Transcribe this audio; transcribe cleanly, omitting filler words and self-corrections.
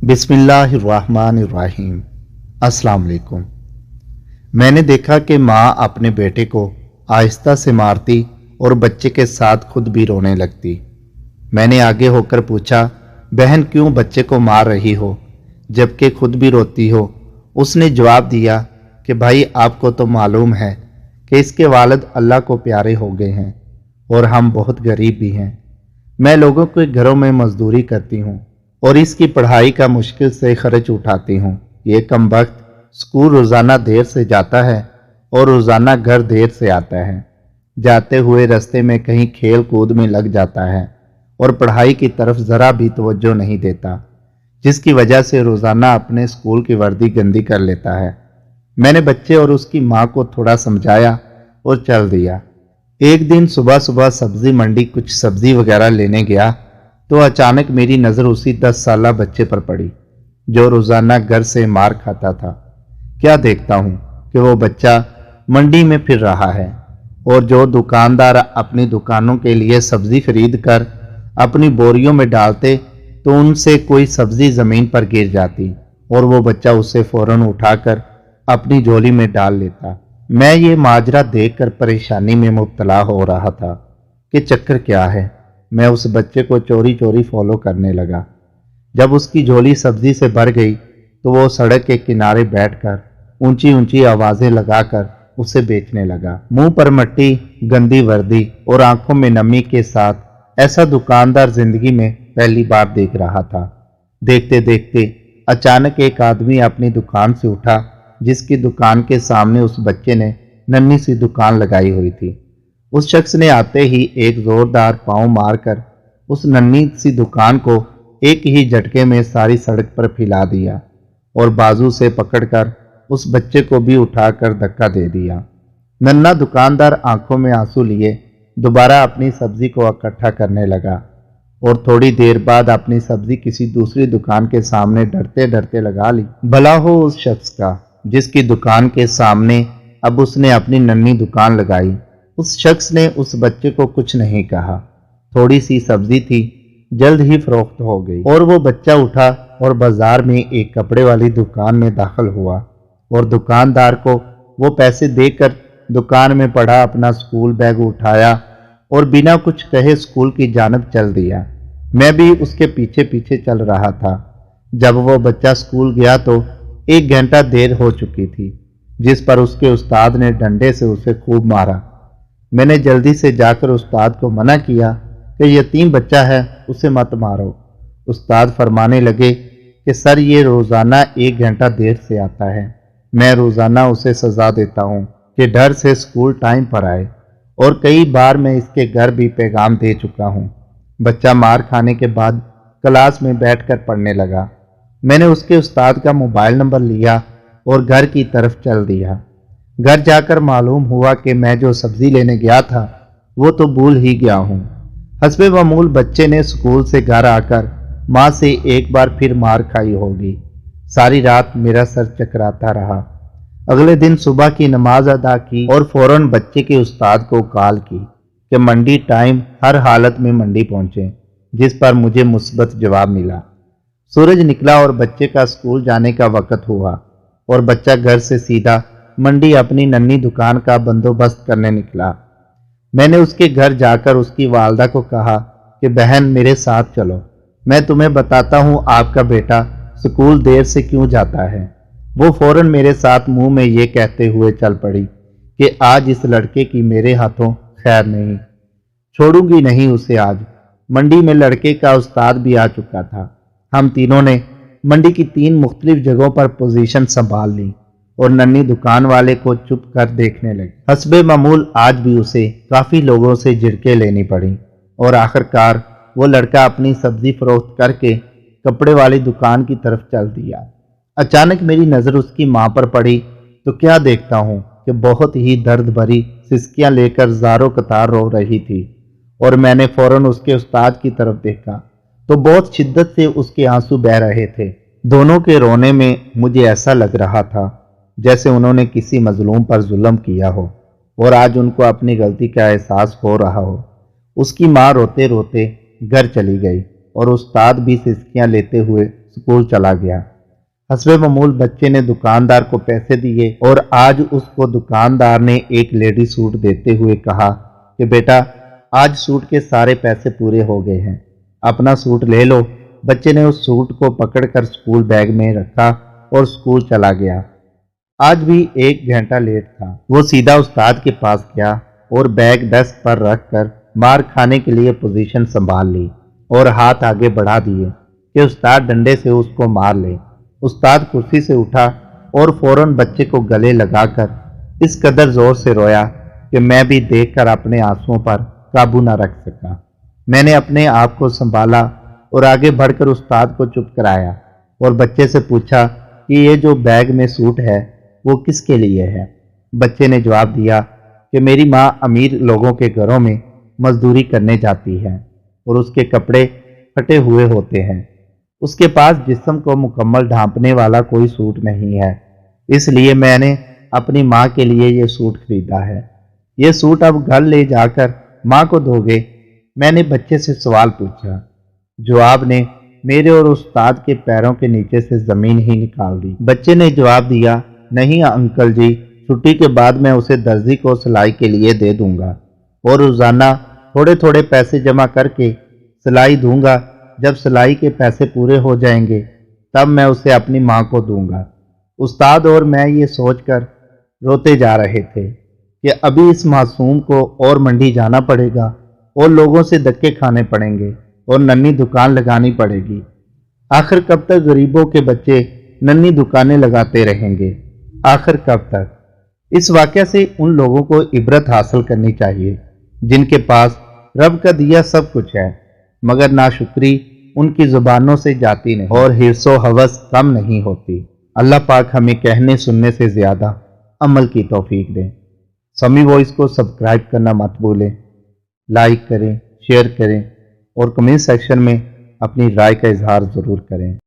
बिस्मिल्लाहिर्रहमानिर्रहीम। अस्सलाम वालेकुम। मैंने देखा कि माँ अपने बेटे को आहिस्ता से मारती और बच्चे के साथ खुद भी रोने लगती। मैंने आगे होकर पूछा, बहन क्यों बच्चे को मार रही हो जबकि खुद भी रोती हो? उसने जवाब दिया कि भाई आपको तो मालूम है कि इसके वालिद अल्लाह को प्यारे हो गए हैं और हम बहुत गरीब भी हैं। मैं लोगों के घरों में मजदूरी करती हूँ और इसकी पढ़ाई का मुश्किल से खर्च उठाती हूँ। ये कमबख्त स्कूल रोज़ाना देर से जाता है और रोज़ाना घर देर से आता है। जाते हुए रास्ते में कहीं खेल कूद में लग जाता है और पढ़ाई की तरफ ज़रा भी तवज्जो नहीं देता, जिसकी वजह से रोज़ाना अपने स्कूल की वर्दी गंदी कर लेता है। मैंने बच्चे और उसकी माँ को थोड़ा समझाया और चल दिया। एक दिन सुबह सुबह सब्जी मंडी कुछ सब्जी वगैरह लेने गया तो अचानक मेरी नज़र उसी 10 साला बच्चे पर पड़ी जो रोज़ाना घर से मार खाता था। क्या देखता हूँ कि वो बच्चा मंडी में फिर रहा है और जो दुकानदार अपनी दुकानों के लिए सब्जी खरीद कर अपनी बोरियों में डालते तो उनसे कोई सब्जी ज़मीन पर गिर जाती और वो बच्चा उसे फौरन उठाकर अपनी झोली में डाल लेता। मैं ये माजरा देखकर परेशानी में मुब्तला हो रहा था कि चक्कर क्या है। मैं उस बच्चे को चोरी चोरी फॉलो करने लगा। जब उसकी झोली सब्जी से भर गई तो वो सड़क के किनारे बैठकर ऊंची ऊंची आवाज़ें लगाकर उसे बेचने लगा। मुंह पर मट्टी, गंदी वर्दी और आंखों में नमी के साथ ऐसा दुकानदार जिंदगी में पहली बार देख रहा था। देखते देखते अचानक एक आदमी अपनी दुकान से उठा जिसकी दुकान के सामने उस बच्चे ने नन्ही सी दुकान लगाई हुई थी। उस शख्स ने आते ही एक जोरदार पांव मारकर उस नन्ही सी दुकान को एक ही झटके में सारी सड़क पर फैला दिया और बाजू से पकड़कर उस बच्चे को भी उठाकर धक्का दे दिया। नन्हा दुकानदार आंखों में आंसू लिए दोबारा अपनी सब्जी को इकट्ठा करने लगा और थोड़ी देर बाद अपनी सब्जी किसी दूसरी दुकान के सामने डरते डरते लगा ली। भला हो उस शख्स का जिसकी दुकान के सामने अब उसने अपनी नन्ही दुकान लगाई। उस शख्स ने उस बच्चे को कुछ नहीं कहा। थोड़ी सी सब्जी थी, जल्द ही फरोख्त हो गई और वो बच्चा उठा और बाजार में एक कपड़े वाली दुकान में दाखिल हुआ और दुकानदार को वो पैसे देकर दुकान में पड़ा अपना स्कूल बैग उठाया और बिना कुछ कहे स्कूल की जानब चल दिया। मैं भी उसके पीछे पीछे चल रहा था। जब वो बच्चा स्कूल गया तो 1 घंटा देर हो चुकी थी, जिस पर उसके उस्ताद ने डंडे से उसे खूब मारा। मैंने जल्दी से जाकर उस्ताद को मना किया कि यतीम बच्चा है, उसे मत मारो। उस्ताद फरमाने लगे कि सर ये रोज़ाना 1 घंटा देर से आता है। मैं रोज़ाना उसे सज़ा देता हूँ कि डर से स्कूल टाइम पर आए और कई बार मैं इसके घर भी पैगाम दे चुका हूँ। बच्चा मार खाने के बाद क्लास में बैठकर पढ़ने लगा। मैंने उसके उस्ताद का मोबाइल नंबर लिया और घर की तरफ चल दिया। घर जाकर मालूम हुआ कि मैं जो सब्जी लेने गया था वो तो भूल ही गया हूँ। हस्बे मामूल बच्चे ने स्कूल से घर आकर माँ से एक बार फिर मार खाई होगी। सारी रात मेरा सर चकराता रहा। अगले दिन सुबह की नमाज अदा की और फौरन बच्चे के उस्ताद को कॉल की कि मंडी टाइम हर हालत में मंडी पहुंचे, जिस पर मुझे मुस्बत जवाब मिला। सूरज निकला और बच्चे का स्कूल जाने का वक्त हुआ और बच्चा घर से सीधा मंडी अपनी नन्ही दुकान का बंदोबस्त करने निकला। मैंने उसके घर जाकर उसकी वालदा को कहा कि बहन मेरे साथ चलो, मैं तुम्हें बताता हूँ आपका बेटा स्कूल देर से क्यों जाता है। वो फौरन मेरे साथ मुंह में ये कहते हुए चल पड़ी कि आज इस लड़के की मेरे हाथों खैर नहीं, छोड़ूंगी नहीं उसे आज। मंडी में लड़के का उस्ताद भी आ चुका था। हम तीनों ने मंडी की 3 मुख्तलिफ जगहों पर पोजीशन संभाल ली और नन्ही दुकान वाले को चुप कर देखने लगे। हस्बे मामूल आज भी उसे काफ़ी लोगों से झिड़कें लेनी पड़ी और आखिरकार वो लड़का अपनी सब्जी फरोख्त करके कपड़े वाली दुकान की तरफ चल दिया। अचानक मेरी नज़र उसकी माँ पर पड़ी तो क्या देखता हूँ कि बहुत ही दर्द भरी सिसकियाँ लेकर ज़ारो कतार रो रही थी और मैंने फौरन उसके उस्ताद की तरफ देखा तो बहुत शिद्दत से उसके आंसू बह रहे थे। दोनों के रोने में मुझे ऐसा लग रहा था जैसे उन्होंने किसी मजलूम पर जुल्म किया हो और आज उनको अपनी गलती का एहसास हो रहा हो। उसकी माँ रोते रोते घर चली गई और उस्ताद भी सिसकियाँ लेते हुए स्कूल चला गया। हस्बे मामूल बच्चे ने दुकानदार को पैसे दिए और आज उसको दुकानदार ने एक लेडी सूट देते हुए कहा कि बेटा, आज सूट के सारे पैसे पूरे हो गए हैं, अपना सूट ले लो। बच्चे ने उस सूट को पकड़कर स्कूल बैग में रखा और स्कूल चला गया। आज भी 1 घंटा लेट था। वो सीधा उस्ताद के पास गया और बैग डेस्क पर रखकर मार खाने के लिए पोजीशन संभाल ली और हाथ आगे बढ़ा दिए कि उस्ताद डंडे से उसको मार ले। उस्ताद कुर्सी से उठा और फौरन बच्चे को गले लगाकर इस कदर जोर से रोया कि मैं भी देखकर अपने आंसुओं पर काबू न रख सका। मैंने अपने आप को संभाला और आगे बढ़कर उस्ताद को चुप कराया और बच्चे से पूछा कि ये जो बैग में सूट है वो किसके लिए है। बच्चे ने जवाब दिया कि मेरी माँ अमीर लोगों के घरों में मजदूरी करने जाती है और उसके कपड़े फटे हुए होते हैं। उसके पास जिस्म को मुकम्मल ढांपने वाला कोई सूट नहीं है, इसलिए मैंने अपनी माँ के लिए ये सूट खरीदा है। ये सूट अब घर ले जाकर माँ को दोगे? मैंने बच्चे से सवाल पूछा। जवाब ने मेरे और उस्ताद के पैरों के नीचे से जमीन ही निकाल दी। बच्चे ने जवाब दिया, नहीं अंकल जी, छुट्टी के बाद मैं उसे दर्जी को सिलाई के लिए दे दूंगा और रोजाना थोड़े थोड़े पैसे जमा करके सिलाई दूंगा। जब सिलाई के पैसे पूरे हो जाएंगे तब मैं उसे अपनी माँ को दूंगा। उस्ताद और मैं ये सोचकर रोते जा रहे थे कि अभी इस मासूम को और मंडी जाना पड़ेगा और लोगों से धक्के खाने पड़ेंगे और नन्ही दुकान लगानी पड़ेगी। आखिर कब तक गरीबों के बच्चे नन्ही दुकानें लगाते रहेंगे? आखिर कब तक? इस वाक़या से उन लोगों को इबरत हासिल करनी चाहिए जिनके पास रब का दिया सब कुछ है, मगर नाशुक्री उनकी जुबानों से जाती नहीं और हिर्सो हवस कम नहीं होती। अल्लाह पाक हमें कहने सुनने से ज़्यादा अमल की तौफीक दे। समी वॉइस को सब्सक्राइब करना मत भूलें, लाइक करें, शेयर करें और कमेंट सेक्शन में अपनी राय का इजहार ज़रूर करें।